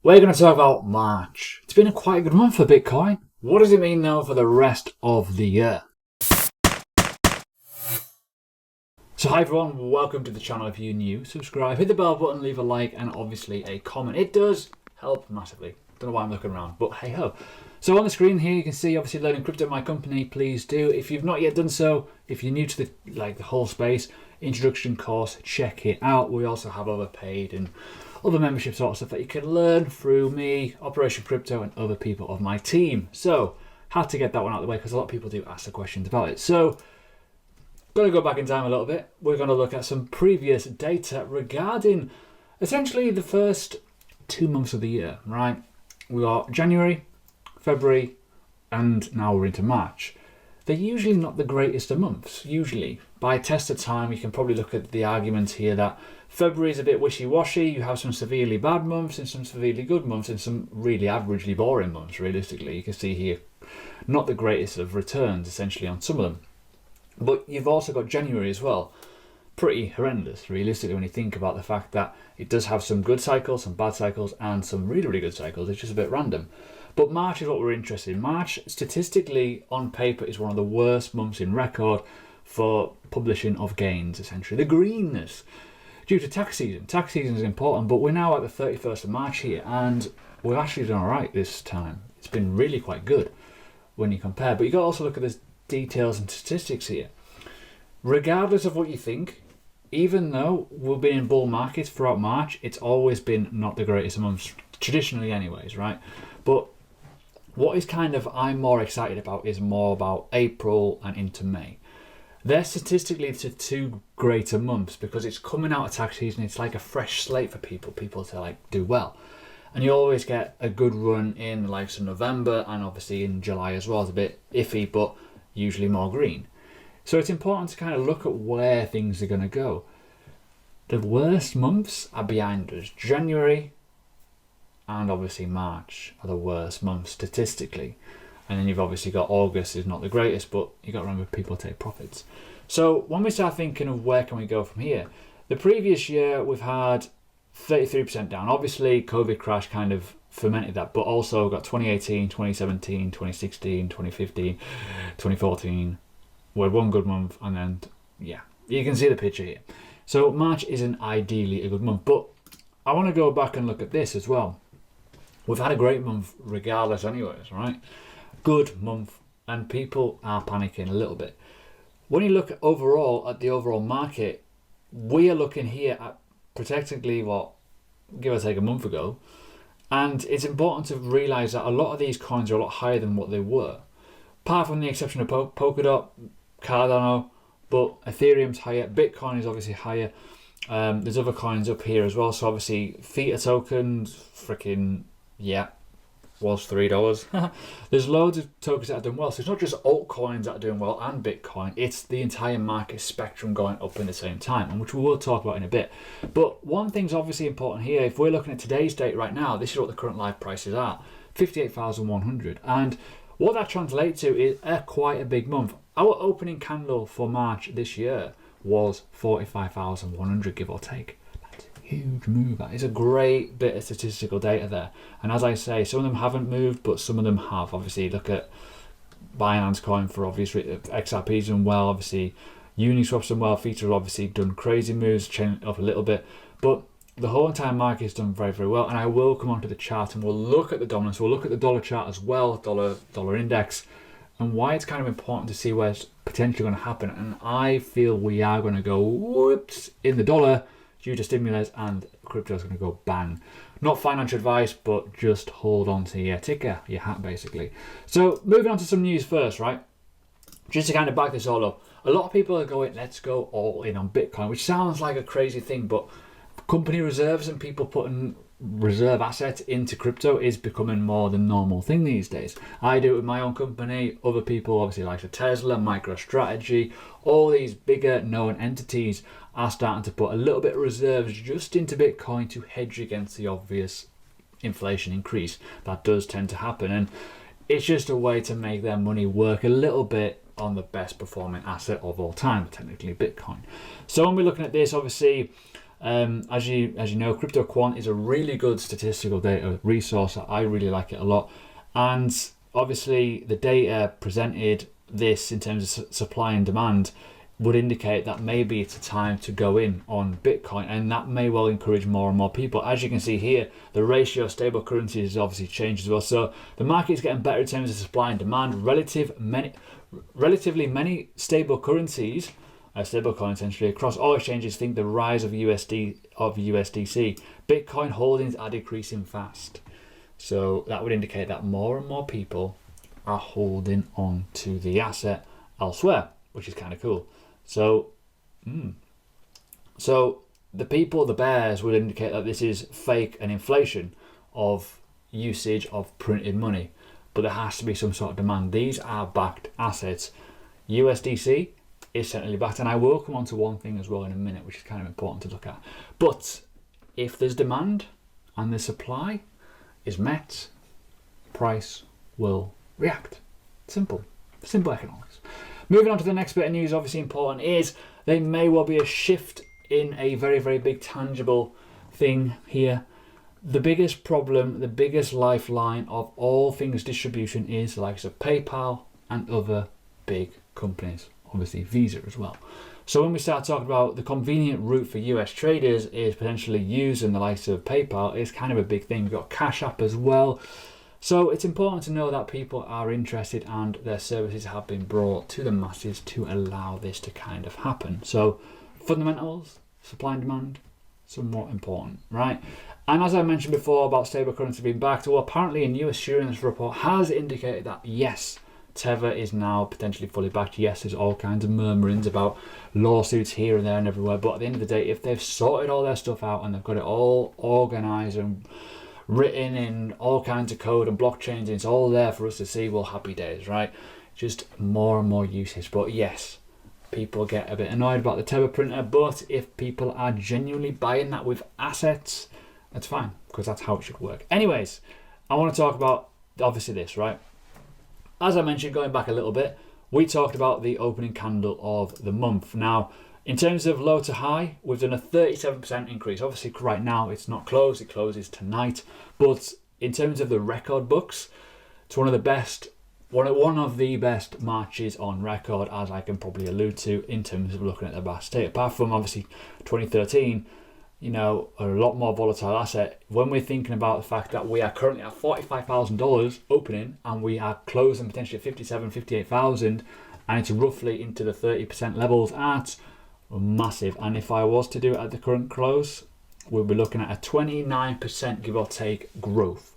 We're going to talk about March. It's been a quite good month for Bitcoin. What does it mean though for the rest of the year? So hi everyone, welcome to the channel. If you're new, subscribe, hit the bell button, leave a like and obviously a comment. It does help massively. Don't know why I'm looking around, but hey ho. So on the screen here you can see obviously Learning Crypto, my company. Please do, if you've not yet done so, if you're new to the whole space, introduction course, check it out. We also have other paid and other membership sort of stuff that you can learn through me, Operation Crypto, and other people of my team. So had to get that one out of the way because a lot of people do ask the questions about it. So going to go back in time a little bit. We're going to look at some previous data regarding essentially the first 2 months of the year, right? We got January, February, and now we're into March. They're usually not the greatest of months. Usually, by test of time, you can probably look at the argument here that February is a bit wishy-washy. You have some severely bad months and some severely good months and some really averagely boring months, realistically. You can see here, not the greatest of returns, essentially, on some of them. But you've also got January as well. Pretty horrendous, realistically, when you think about the fact that it does have some good cycles, some bad cycles, and some really, really good cycles. It's just a bit random. But March is what we're interested in. March, statistically, on paper, is one of the worst months in record for publishing of gains, essentially. The greenness, due to tax season. Tax season is important, but we're now at the 31st of March here, and we've actually done all right this time. It's been really quite good when you compare. But you got to also look at the details and statistics here. Regardless of what you think, even though we've been in bull markets throughout March, it's always been not the greatest of months, traditionally anyways, right? But what is kind of I'm more excited about is more about April and into May. They're statistically the two greater months because it's coming out of tax season. It's like a fresh slate for people to do well. And you always get a good run in the likes of November and obviously in July as well. It's a bit iffy, but usually more green. So it's important to kind of look at where things are going to go. The worst months are behind us. January and obviously March are the worst months statistically. And then you've obviously got August is not the greatest, but you got to remember people take profits. So when we start thinking of where can we go from here, the previous year we've had 33% down. Obviously COVID crash kind of fermented that, but also got 2018, 2017, 2016, 2015, 2014. We had one good month, and then yeah, you can see the picture here. So March isn't ideally a good month, but I want to go back and look at this as well. We've had a great month regardless anyways, right? Good month, and people are panicking a little bit. When you look overall at the overall market, we are looking here at practically what, give or take a month ago, and it's important to realize that a lot of these coins are a lot higher than what they were. Apart from the exception of Polkadot, Cardano, but Ethereum's higher, Bitcoin is obviously higher. There's other coins up here as well. So obviously Theta tokens, freaking yeah, was $3. There's loads of tokens that are doing well. So it's not just altcoins that are doing well and Bitcoin. It's the entire market spectrum going up in the same time, and which we will talk about in a bit. But one thing's obviously important here. If we're looking at today's date right now, this is what the current live prices are: 58,100, and what that translates to is quite a big month. Our opening candle for March this year was 45,100, give or take. That's a huge move. That is a great bit of statistical data there. And as I say, some of them haven't moved, but some of them have. Obviously, look at Binance Coin for obvious XRP's done well. Obviously, Uniswap's done well. Theta's obviously done crazy moves, changed up a little bit. But the whole entire market has done very, very well. And I will come onto the chart and we'll look at the dominance. We'll look at the dollar chart as well, dollar index, and why it's kind of important to see where it's potentially going to happen. And I feel we are going to go whoops in the dollar due to stimulus, and crypto is going to go bang. Not financial advice, but just hold on to your ticker, your hat basically. So moving on to some news first, right? Just to kind of back this all up, a lot of people are going, let's go all in on Bitcoin, which sounds like a crazy thing, but company reserves and people putting reserve assets into crypto is becoming more the normal thing these days. I do it with my own company. Other people, obviously like Tesla, MicroStrategy, all these bigger known entities are starting to put a little bit of reserves just into Bitcoin to hedge against the obvious inflation increase that does tend to happen. And it's just a way to make their money work a little bit on the best performing asset of all time, technically Bitcoin. So when we're looking at this, obviously As you know, Crypto Quant is a really good statistical data resource. I really like it a lot. And obviously the data presented this in terms of supply and demand would indicate that maybe it's a time to go in on Bitcoin, and that may well encourage more and more people. As you can see here, the ratio of stable currencies has obviously changed as well. So the market is getting better in terms of supply and demand. Relatively many stable currencies, stable coins essentially, across all exchanges think the rise of USDC. Bitcoin holdings are decreasing fast. So that would indicate that more and more people are holding on to the asset elsewhere, which is kind of cool. So the people, the bears, would indicate that this is fake and inflation of usage of printed money, but there has to be some sort of demand. These are backed assets. USDC is certainly backed, and I will come on to one thing as well in a minute, which is kind of important to look at. But if there's demand and the supply is met, price will react. Simple economics. Moving on to the next bit of news, obviously important, is there may well be a shift in a very, very big tangible thing here. The biggest problem, the biggest lifeline of all things distribution is the likes of PayPal and other big companies, obviously Visa as well. So when we start talking about the convenient route for US traders is potentially using the likes of PayPal, is kind of a big thing. We've got Cash App as well. So it's important to know that people are interested and their services have been brought to the masses to allow this to kind of happen. So fundamentals, supply and demand, somewhat important, right? And as I mentioned before about stable currency being backed, well, apparently a new assurance report has indicated that yes, Tether is now potentially fully backed. Yes, there's all kinds of murmurings about lawsuits here and there and everywhere, but at the end of the day, if they've sorted all their stuff out and they've got it all organized and written in all kinds of code and blockchains, it's all there for us to see, well, happy days, right? Just more and more usage. But yes, people get a bit annoyed about the Tether printer, but if people are genuinely buying that with assets, that's fine, because that's how it should work. Anyways, I want to talk about obviously this, right? As I mentioned, going back a little bit, we talked about the opening candle of the month. Now, in terms of low to high, we've done a 37% increase. Obviously, right now it's not closed, it closes tonight. But in terms of the record books, it's one of the best marches on record, as I can probably allude to in terms of looking at the past state. Apart from obviously 2013, you know, a lot more volatile asset. When we're thinking about the fact that we are currently at $45,000 opening and we are closing potentially at 57, 58,000, and it's roughly into the 30% levels at massive. And if I was to do it at the current close, we'll be looking at a 29% give or take growth.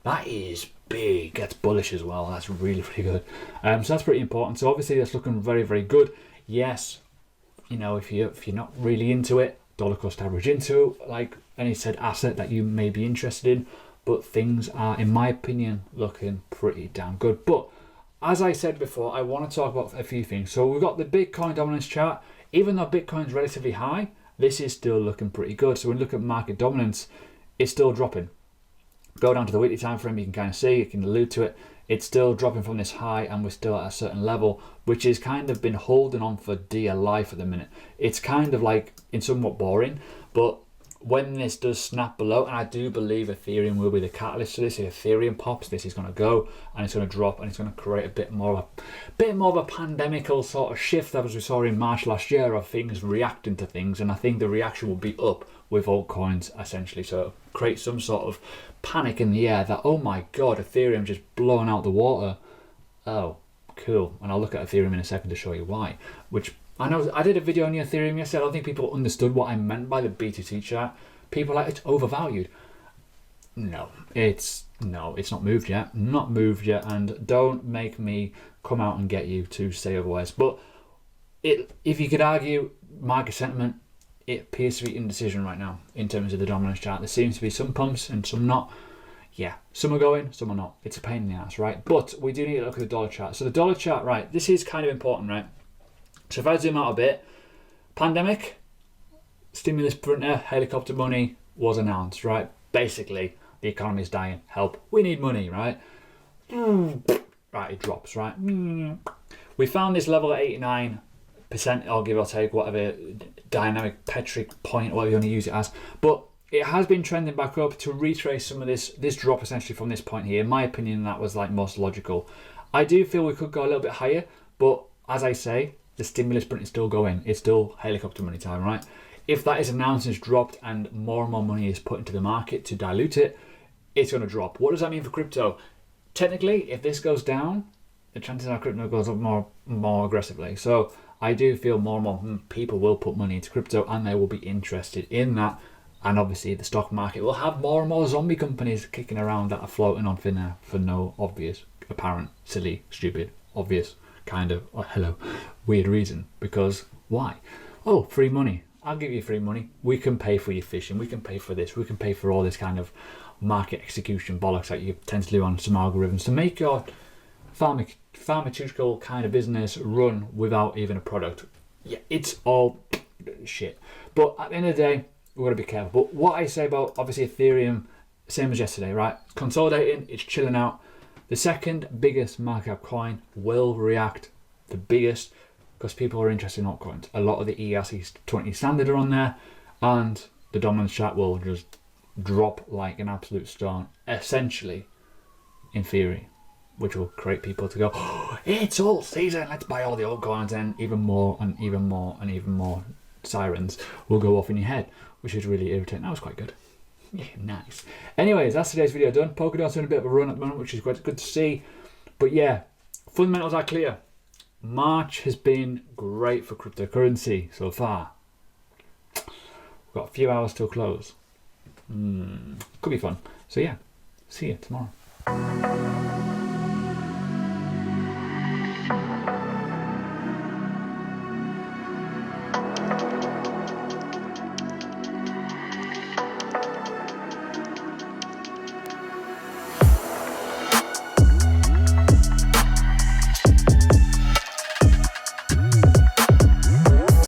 That is big. That's bullish as well. That's really, really good. So that's pretty important. So obviously that's looking very, very good. Yes, you know, if you're not really into it, dollar cost average into like any said asset that you may be interested in, but things are, in my opinion, looking pretty damn good. But as I said before, I want to talk about a few things. So we've got the Bitcoin dominance chart. Even though Bitcoin's relatively high, this is still looking pretty good. So when you look at market dominance, it's still dropping. Go down to the weekly time frame, you can kind of see, you can allude to it. It's still dropping from this high, and we're still at a certain level, which is kind of been holding on for dear life at the minute. It's kind of like, it's somewhat boring, but when this does snap below, and I do believe Ethereum will be the catalyst to this. If Ethereum pops, this is going to go and it's going to drop, and it's going to create a bit more of a pandemical sort of shift, as we saw in March last year, of things reacting to things. And I think the reaction will be up with altcoins essentially. So create some sort of panic in the air that, oh my god, Ethereum just blowing out the water. Oh, cool. And I'll look at Ethereum in a second to show you why. Which I know I did a video on Ethereum yesterday. I don't think people understood what I meant by the BTC chart. People are like, it's overvalued. No, it's not moved yet. Not moved yet. And don't make me come out and get you to say otherwise. But if you could argue market sentiment, it appears to be indecision right now in terms of the dominance chart. There seems to be some pumps and some not. Yeah, some are going, some are not. It's a pain in the ass, right? But we do need to look at the dollar chart. So the dollar chart, right, this is kind of important, right? So if I zoom out a bit, pandemic, stimulus printer, helicopter money was announced, right? Basically, the economy is dying. Help. We need money, right? Right, it drops, right? We found this level at 89 percent or give or take, whatever dynamic Petric point, whatever you want to use it as. But it has been trending back up to retrace some of this drop essentially from this point here. In my opinion, that was like most logical. I do feel we could go a little bit higher, but as I say, the stimulus print is still going. It's still helicopter money time, right? If that is announced and it's dropped and more money is put into the market to dilute it, it's going to drop. What does that mean for crypto? Technically, if this goes down, the chances are crypto goes up more aggressively. So I do feel more and more people will put money into crypto and they will be interested in that. And obviously the stock market will have more and more zombie companies kicking around that are floating on thin air for no obvious, apparent, silly, stupid, obvious, kind of, weird reason. Because why? Oh, free money. I'll give you free money. We can pay for your fishing. We can pay for this. We can pay for all this kind of market execution bollocks that you tend to do on some algorithms to make your pharmaceutical kind of business run without even a product. Yeah, it's all shit. But at the end of the day, we've got to be careful. But what I say about obviously Ethereum, same as yesterday, right? Consolidating, it's chilling out. The second biggest market cap coin will react the biggest because people are interested in altcoins. A lot of the ERC20 standard are on there, and the dominance chart will just drop like an absolute stone, essentially, in theory, which will create people to go, oh, it's all season, let's buy all the altcoins, and even more and even more and even more sirens will go off in your head, which is really irritating. That was quite good. Yeah, nice. Anyways, that's today's video done. Polkadot's in a bit of a run at the moment, which is quite good to see. But yeah, fundamentals are clear. March has been great for cryptocurrency so far. We've got a few hours till close. Could be fun. So yeah, see you tomorrow.